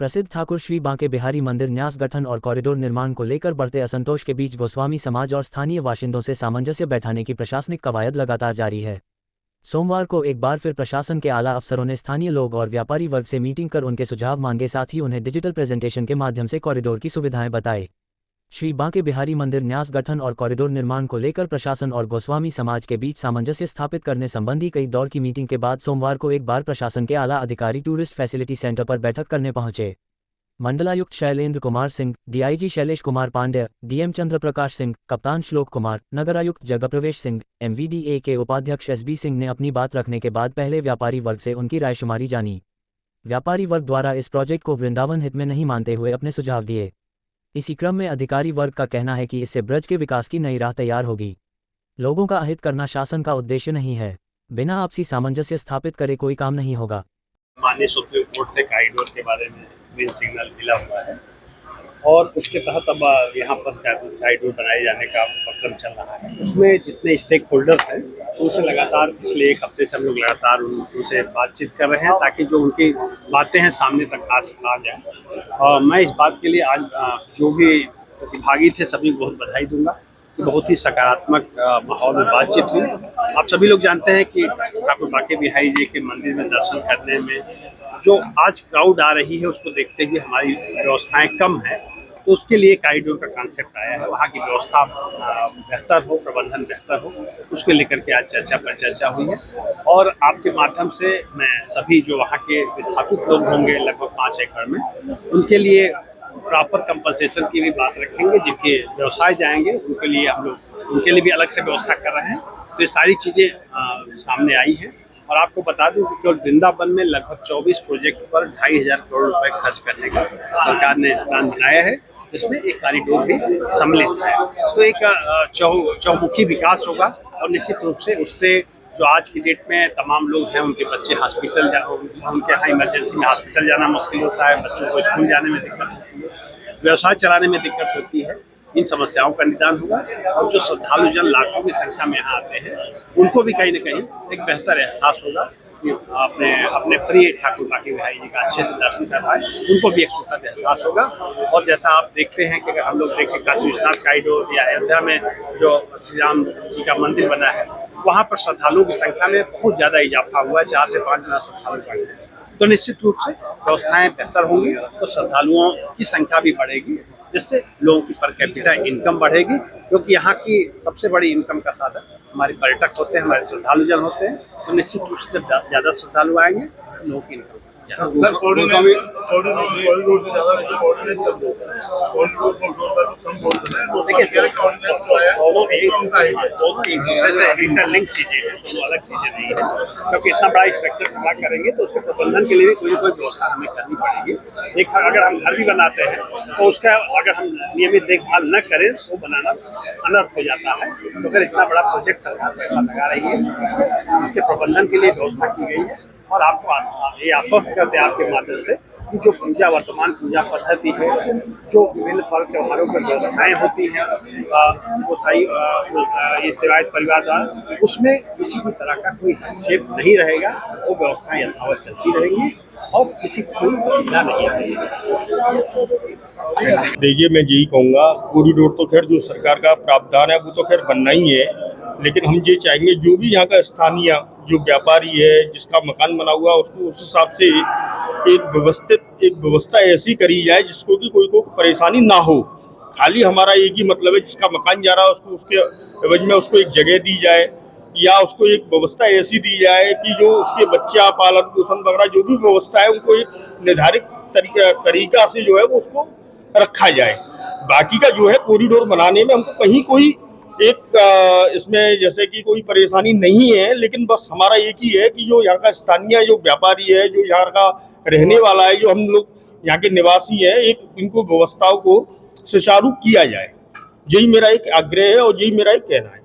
प्रसिद्ध ठाकुर श्री बांके बिहारी मंदिर न्यास गठन और कॉरिडोर निर्माण को लेकर बढ़ते असंतोष के बीच गोस्वामी समाज और स्थानीय बाशिंदों से सामंजस्य बैठाने की प्रशासनिक कवायद लगातार जारी है। सोमवार को एक बार फिर प्रशासन के आला अफसरों ने स्थानीय लोग और व्यापारी वर्ग से मीटिंग कर उनके सुझाव मांगे, साथ ही उन्हें डिजिटल प्रेजेंटेशन के माध्यम से कॉरिडोर की सुविधाएं बताई। श्री बांके बिहारी मंदिर न्यास गठन और कॉरिडोर निर्माण को लेकर प्रशासन और गोस्वामी समाज के बीच सामंजस्य स्थापित करने संबंधी कई दौर की मीटिंग के बाद सोमवार को एक बार प्रशासन के आला अधिकारी टूरिस्ट फैसिलिटी सेंटर पर बैठक करने पहुंचे। मंडलायुक्त शैलेंद्र कुमार सिंह, डीआईजी शैलेश कुमार पांड्या, डीएम चंद्र प्रकाश सिंह, कप्तान श्लोक कुमार, नगरायुक्त जगप्रवेश सिंह, एमवीडीए के उपाध्यक्ष एसबी सिंह ने अपनी बात रखने के बाद पहले व्यापारी वर्ग से उनकी रायशुमारी जानी। व्यापारी वर्ग द्वारा इस प्रोजेक्ट को वृंदावन हित में नहीं मानते हुए अपने सुझाव दिए। इसी क्रम में अधिकारी वर्ग का कहना है कि इससे ब्रज के विकास की नई राह तैयार होगी। लोगों का अहित करना शासन का उद्देश्य नहीं है। बिना आपसी सामंजस्य स्थापित करे कोई काम नहीं होगा। माननीय सुप्रीम कोर्ट से कॉरिडोर के बारे में ग्रीन सिग्नल मिला हुआ है और उसके तहत अब यहाँ पर कॉरिडोर बनाए जाने का उपक्रम चल रहा है। उसमें जितने स्टेक होल्डर्स हैं उनसे लगातार पिछले एक हफ्ते से हम लोग लगातार उनसे बातचीत कर रहे हैं ताकि जो उनकी बातें हैं सामने तक आ जाए। और मैं इस बात के लिए आज जो भी प्रतिभागी थे सभी को बहुत बधाई दूंगा कि बहुत ही सकारात्मक माहौल में बातचीत हुई। आप सभी लोग जानते हैं कि ठाकुर बांके बिहारी जी के मंदिर में दर्शन करने में जो आज क्राउड आ रही है उसको देखते हुए हमारी व्यवस्थाएं कम है, तो उसके लिए कॉरिडोर का कॉन्सेप्ट आया है। वहाँ की व्यवस्था बेहतर हो, प्रबंधन बेहतर हो, उसको लेकर के आज चर्चा पर चर्चा हुई है। और आपके माध्यम से मैं सभी जो वहाँ के विस्थापित लोग होंगे लगभग 5 एकड़ में, उनके लिए प्रॉपर कंपनसेशन की भी बात रखेंगे। जिनके व्यवसाय जाएंगे उनके लिए हम लोग उनके लिए भी अलग से व्यवस्था कर रहे हैं। तो ये सारी चीज़ें सामने आई हैं। और आपको बता दूं कि केवल वृंदावन में लगभग 24 प्रोजेक्ट पर 2,500 करोड़ रुपए खर्च करने का सरकार ने प्लान बनाया है, जिसमें एक कॉरिडोर भी सम्मिलित है। तो एक चौमुखी विकास होगा और निश्चित रूप से उससे जो आज की डेट में तमाम लोग हैं उनके बच्चे हॉस्पिटल उनके यहाँ इमरजेंसी में हॉस्पिटल जाना मुश्किल होता है, बच्चों को स्कूल जाने में दिक्कत होती है, व्यवसाय चलाने में दिक्कत होती है। इन समस्याओं का निदान होगा और जो श्रद्धालु जन लाखों की संख्या में यहाँ आते हैं उनको भी कहीं न कहीं एक बेहतर एहसास होगा कि अपने प्रिय ठाकुर बांके बिहारी जी का अच्छे से दर्शन कर पाए, उनको भी एक सुखद एहसास होगा। और जैसा आप देखते हैं कि अगर हम लोग देखें काशी विश्वनाथ कॉरिडोर या अयोध्या में जो श्री राम जी का मंदिर बना है, वहाँ पर श्रद्धालुओं की संख्या में बहुत ज़्यादा इजाफा हुआ है, 4 से 5 गुना श्रद्धालु बढ़ गए। तो निश्चित रूप से व्यवस्थाएं बेहतर होंगी तो श्रद्धालुओं की संख्या भी बढ़ेगी, जिससे लोगों की पर कैपिटा इनकम बढ़ेगी, क्योंकि यहाँ की सबसे बड़ी इनकम का साधन हमारे पर्यटक होते हैं, हमारे श्रद्धालु जन होते हैं। तो निश्चित रूप से जब ज़्यादा श्रद्धालु आएंगे तो लोगों की इनकम इंटरलिंक चीजें हैं, दोनों अलग चीजें नहीं है। क्योंकि इतना बड़ा स्ट्रक्चर खड़ा करेंगे तो उसके प्रबंधन के लिए भी कोई ना कोई व्यवस्था हमें करनी पड़ेगी। एक अगर हम घर भी बनाते हैं तो उसका अगर हम नियमित देखभाल न करें तो बनाना अनर्थ हो जाता है। तो अगर इतना बड़ा प्रोजेक्ट सरकार पैसा लगा रही है, इसके प्रबंधन के लिए व्यवस्था की गई है। और आपको ये आश्वस्त करते हैं आपके माध्यम से कि जो पूजा वर्तमान पूजा पद्धति है, जो विभिन्न पर्व त्योहारों पर व्यवस्थाएं होती हैं वो सही ये सेवायत परिवार द्वारा, उसमें किसी भी तरह का कोई हस्तक्षेप नहीं रहेगा। वो व्यवस्थाएं यथावत चलती रहेंगी और किसी को कोई असुविधा नहीं आएगी। देखिए, मैं यही कहूँगा, कॉरिडोर तो खैर जो सरकार का प्रावधान है वो तो खैर बनना ही है, लेकिन हम ये चाहेंगे जो भी यहाँ का स्थानीय जो व्यापारी है जिसका मकान बना हुआ उसको उस हिसाब से एक व्यवस्था ऐसी करी जाए जिसको कि कोई को परेशानी ना हो। खाली हमारा एक ही मतलब है, जिसका मकान जा रहा है उसको उसके एवज में उसको एक जगह दी जाए या उसको एक व्यवस्था ऐसी दी जाए कि जो उसके बच्चा पालन पोषण वगैरह जो भी व्यवस्था है उनको एक निर्धारित तरीका से जो है वो उसको रखा जाए। बाकी का जो है कॉरिडोर बनाने में हमको कहीं कोई इसमें जैसे कि कोई परेशानी नहीं है, लेकिन बस हमारा एक ही है कि जो यहाँ का स्थानीय जो व्यापारी है, जो यहाँ का रहने वाला है, जो हम लोग यहाँ के निवासी हैं, एक इनको व्यवस्थाओं को सुचारू किया जाए। यही मेरा एक आग्रह है और यही मेरा एक कहना है।